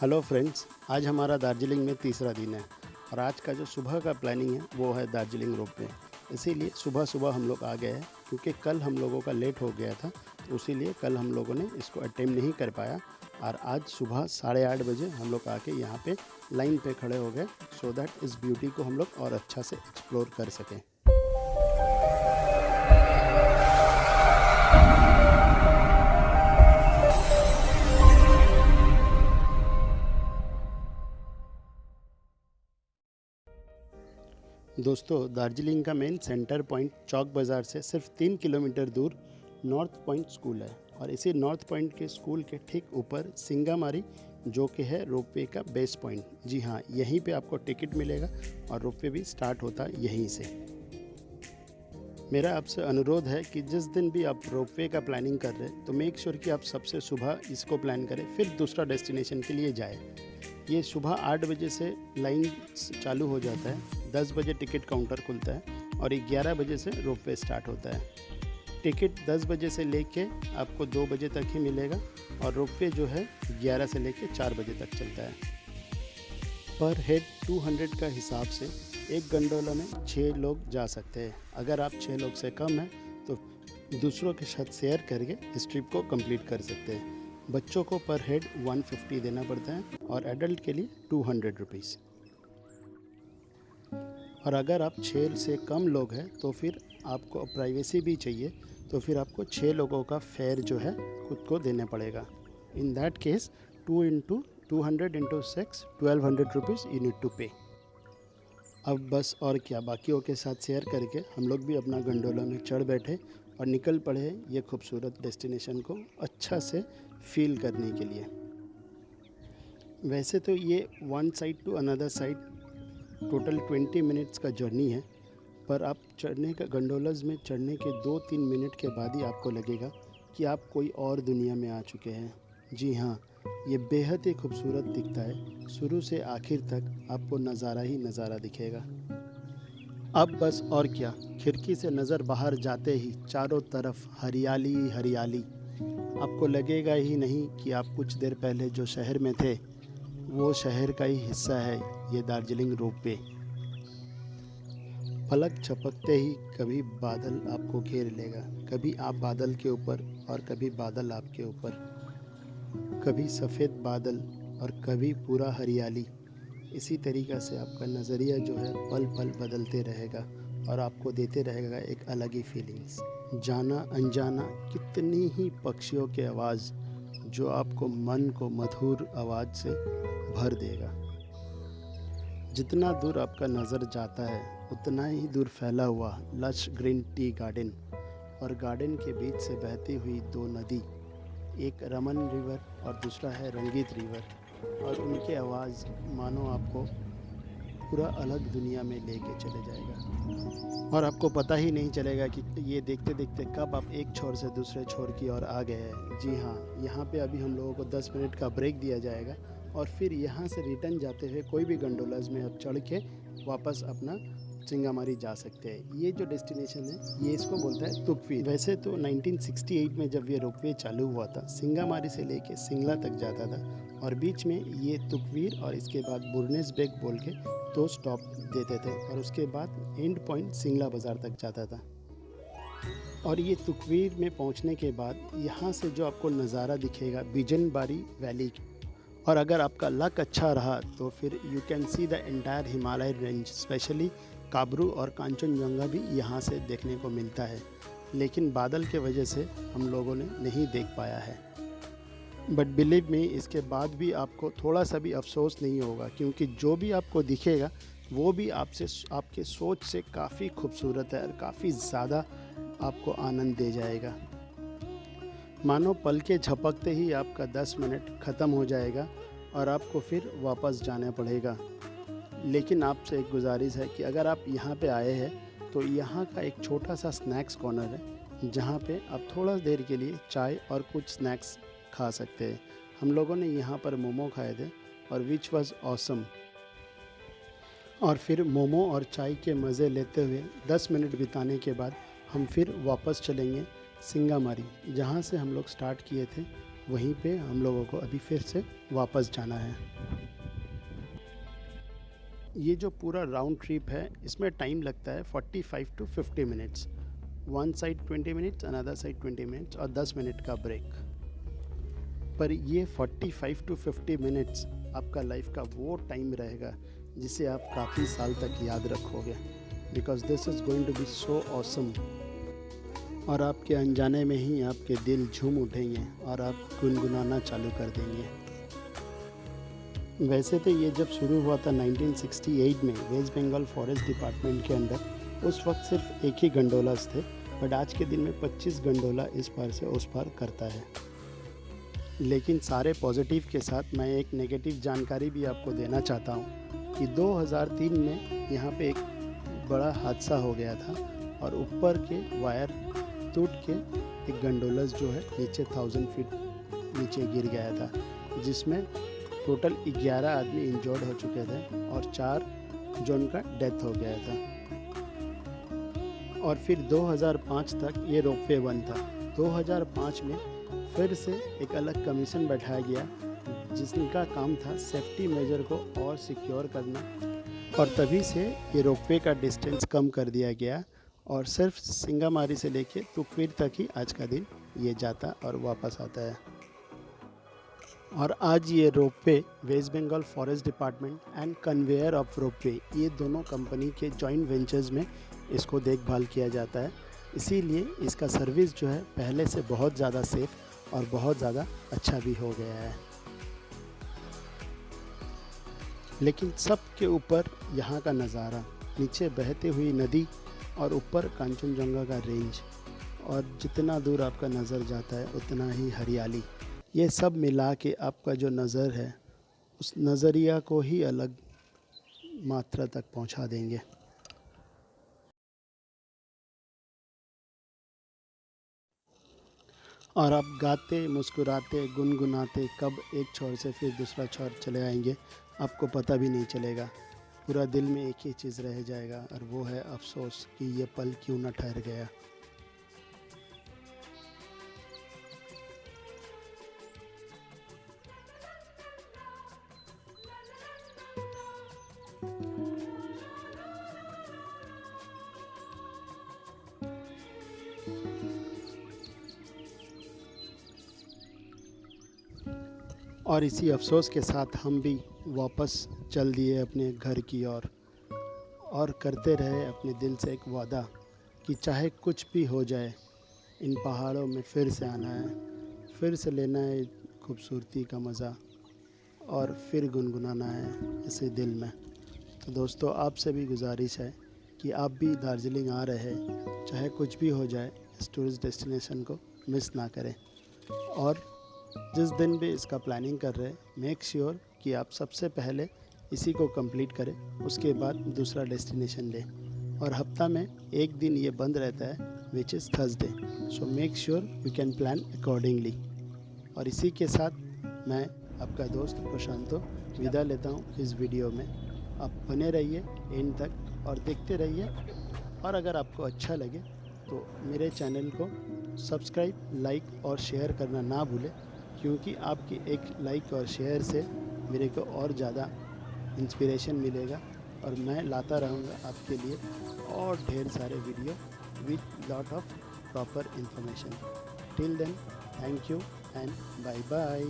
Hello friends, आज हमारा दार्जिलिंग में तीसरा दिन है और आज का जो सुबह का प्लानिंग है वो है दार्जिलिंग रोपवे। इसीलिए सुबह सुबह हम लोग आ गए हैं क्योंकि कल हम लोगों का लेट हो गया था, तो इसीलिए कल हम लोगों ने इसको अटेम्प्ट नहीं कर पाया। और आज सुबह 8:30 बजे हम लोग आके यहाँ पे लाइन पे खड़े हो गए सो दैट इस ब्यूटी को हम लोग और अच्छा से एक्सप्लोर कर सकें। दोस्तों, दार्जिलिंग का मेन सेंटर पॉइंट चौक बाज़ार से सिर्फ 3 किलोमीटर दूर नॉर्थ पॉइंट स्कूल है और इसी नॉर्थ पॉइंट के स्कूल के ठीक ऊपर सिंगामारी जो कि है रोपवे का बेस पॉइंट। जी हाँ, यहीं पे आपको टिकट मिलेगा और रोपवे भी स्टार्ट होता है यहीं से। मेरा आपसे अनुरोध है कि जिस दिन भी आप रोपवे का प्लानिंग कर रहे हैं तो मेक श्योर कि आप सबसे सुबह इसको प्लान करें, फिर दूसरा डेस्टिनेशन के लिए जाए। ये सुबह 8 बजे से लाइन चालू हो जाता है, 10 बजे टिकट काउंटर खुलता है और 11 बजे से रोपवे स्टार्ट होता है। टिकट 10 बजे से लेके आपको 2 बजे तक ही मिलेगा और रोपवे जो है 11 से लेके 4 बजे तक चलता है। पर हेड 200 का हिसाब से एक गंडोला में 6 लोग जा सकते हैं। अगर आप 6 लोग से कम हैं तो दूसरों के साथ शेयर करके इस ट्रिप को कंप्लीट कर सकते हैं। बच्चों को पर हेड 150 देना पड़ता है और एडल्ट के लिए 200 रुपीज़। और अगर आप 6 से कम लोग हैं तो फिर आपको प्राइवेसी भी चाहिए, तो फिर आपको 6 लोगों का फेयर जो है खुद को देना पड़ेगा। In that case 200 into 6 1200 rupees you need to pay. अब बस और क्या, बाकियों के साथ शेयर करके हम लोग भी अपना गंडोला में चढ़ बैठे और निकल पड़े ये खूबसूरत डेस्टिनेशन को अच्छा से फील करने के लिए। वैसे तो ये one side to another side total 20 minutes का जर्नी है, पर आप चढ़ने का गंडोलाज में चढ़ने के 2-3 मिनट के बाद ही आपको लगेगा कि आप कोई और दुनिया में आ चुके हैं। जी हाँ, ये बेहद ही खूबसूरत दिखता है। शुरू से आखिर तक आपको नज़ारा ही नज़ारा दिखेगा। अब बस और क्या, खिड़की से नज़र बाहर जाते ही चारों तरफ हरियाली हरियाली। आपको लगेगा ही नहीं कि आप कुछ देर पहले जो शहर में थे वो शहर का ही हिस्सा है ये दार्जिलिंग रोपवे। पलक झपकते ही कभी बादल आपको घेर लेगा, कभी आप बादल के ऊपर और कभी बादल आपके ऊपर, कभी सफ़ेद बादल और कभी पूरा हरियाली। इसी तरीक़ा से आपका नज़रिया जो है पल पल बदलते रहेगा और आपको देते रहेगा एक अलग ही फीलिंग्स। जाना अनजाना कितनी ही पक्षियों की आवाज़ जो आपको मन को मधुर आवाज़ से भर देगा। जितना दूर आपका नज़र जाता है उतना ही दूर फैला हुआ लश ग्रीन टी गार्डन और गार्डन के बीच से बहती हुई 2 नदी, एक रमन रिवर और दूसरा है रंगीत रिवर, और उनकी आवाज़ मानो आपको पूरा अलग दुनिया में लेके चले जाएगा और आपको पता ही नहीं चलेगा कि ये देखते देखते कब आप एक छोर से दूसरे छोर की ओर आ गए हैं। जी हाँ, यहाँ पे अभी हम लोगों को 10 मिनट का ब्रेक दिया जाएगा और फिर यहाँ से रिटर्न जाते हुए कोई भी गंडोलाज में आप चढ़ के वापस अपना सिंगामारी जा सकते हैं। ये जो डेस्टिनेशन है ये इसको बोलता है तुकवीर। वैसे तो 1968 में जब ये रोपवे चालू हुआ था, सिंगामारी से लेके सिंगला तक जाता था और बीच में ये तुकवीर और इसके बाद बुरनेस बेग बोल के 2 स्टॉप देते थे और उसके बाद एंड पॉइंट सिंगला बाज़ार तक जाता था। और ये तुकवीर में पहुंचने के बाद यहाँ से जो आपको नज़ारा दिखेगा बिजनबारी वैली, और अगर आपका लक अच्छा रहा तो फिर you can see the entire Himalaya range, specially Kabru और कांचनजंगा भी यहाँ से देखने को मिलता है, लेकिन बादल के वजह से हम लोगों ने नहीं देख पाया है। बट बिलीव मी, इसके बाद भी आपको थोड़ा सा भी अफसोस नहीं होगा क्योंकि जो भी आपको दिखेगा वो भी आपके सोच से काफ़ी खूबसूरत है और काफ़ी ज़्यादा आपको आनंद दे जाएगा। मानो पल के झपकते ही आपका 10 मिनट ख़त्म हो जाएगा और आपको फिर वापस जाना पड़ेगा। लेकिन आपसे एक गुजारिश है कि अगर आप यहाँ पे आए हैं तो यहाँ का एक छोटा सा स्नैक्स कॉर्नर है जहाँ पे आप थोड़ा देर के लिए चाय और कुछ स्नैक्स खा सकते हैं। हम लोगों ने यहाँ पर मोमो खाए थे और विच वाज ऑसम। और फिर मोमो और चाय के मज़े लेते हुए 10 मिनट बिताने के बाद हम फिर वापस चलेंगे सिंगामारी, जहाँ से हम लोग स्टार्ट किए थे वहीं पे हम लोगों को अभी फिर से वापस जाना है। ये जो पूरा राउंड ट्रिप है इसमें टाइम लगता है 45 to 50 minutes. One side 20 minutes, another side 20 minutes और 10 मिनट का ब्रेक। पर ये 45 टू 50 मिनट्स आपका लाइफ का वो टाइम रहेगा जिसे आप काफ़ी साल तक याद रखोगे, because this is going to be so awesome. और आपके अनजाने में ही आपके दिल झूम उठेंगे और आप गुनगुनाना चालू कर देंगे। वैसे तो ये जब शुरू हुआ था 1968 में वेस्ट बंगाल फॉरेस्ट डिपार्टमेंट के अंडर, उस वक्त सिर्फ एक ही गंडोलास थे, बट आज के दिन में 25 गंडोला इस पार से उस पार करता है। लेकिन सारे पॉजिटिव के साथ मैं एक नेगेटिव जानकारी भी आपको देना चाहता हूँ कि 2003 में यहाँ पे एक बड़ा हादसा हो गया था और ऊपर के वायर टूट के एक गंडोलास जो है नीचे 1000 फीट नीचे गिर गया था, जिसमें टोटल 11 आदमी इंजर्ड हो चुके थे और 4 जन का डेथ हो गया था। और फिर 2005 तक ये रोपवे बंद था। 2005 में फिर से एक अलग कमीशन बैठाया गया जिसका काम था सेफ्टी मेजर को और सिक्योर करना, और तभी से ये रोपवे का डिस्टेंस कम कर दिया गया और सिर्फ सिंगामारी से लेके तुकवीर तक ही आज का दिन ये जाता और वापस आता है। और आज ये ropeway West Bengal forest department and conveyor of ropeway, ये दोनों कंपनी के जॉइंट वेंचर्स में इसको देखभाल किया जाता है। इसीलिए इसका सर्विस जो है पहले से बहुत ज़्यादा सेफ़ और बहुत ज़्यादा अच्छा भी हो गया है। लेकिन सब के ऊपर यहाँ का नज़ारा, नीचे बहती हुई नदी और ऊपर कांचनजंगा का रेंज, और जितना दूर आपका नज़र जाता है उतना ही हरियाली, ये सब मिला के आपका जो नज़र है उस नज़रिया को ही अलग मात्रा तक पहुंचा देंगे। और आप गाते मुस्कुराते गुनगुनाते कब एक छोर से फिर दूसरा छोर चले आएंगे आपको पता भी नहीं चलेगा। पूरा दिल में एक ही चीज़ रह जाएगा और वो है अफसोस कि ये पल क्यों न ठहर गया। और इसी अफसोस के साथ हम भी वापस चल दिए अपने घर की ओर और करते रहे अपने दिल से एक वादा कि चाहे कुछ भी हो जाए इन पहाड़ों में फिर से आना है, फिर से लेना है खूबसूरती का मज़ा और फिर गुनगुनाना है इसे दिल में। तो दोस्तों, आपसे भी गुजारिश है कि आप भी दार्जिलिंग आ रहे हैं, चाहे कुछ भी हो जाए इस टूरिस्ट डेस्टिनेशन को मिस ना करें। और जिस दिन भी इसका प्लानिंग कर रहे हैं, मेक श्योर कि आप सबसे पहले इसी को कंप्लीट करें, उसके बाद दूसरा डेस्टिनेशन लें। और हफ्ता में एक दिन ये बंद रहता है which is Thursday, so make sure you can plan accordingly. और इसी के साथ मैं आपका दोस्त प्रशांतो विदा लेता हूँ इस वीडियो में। आप बने रहिए एंड तक और देखते रहिए, और अगर आपको अच्छा लगे तो मेरे चैनल को सब्सक्राइब, लाइक और शेयर करना ना भूलें, क्योंकि आपकी एक लाइक और शेयर से मेरे को और ज़्यादा इंस्पिरेशन मिलेगा और मैं लाता रहूँगा आपके लिए और ढेर सारे video with lot of proper information. Till then, thank you and bye bye.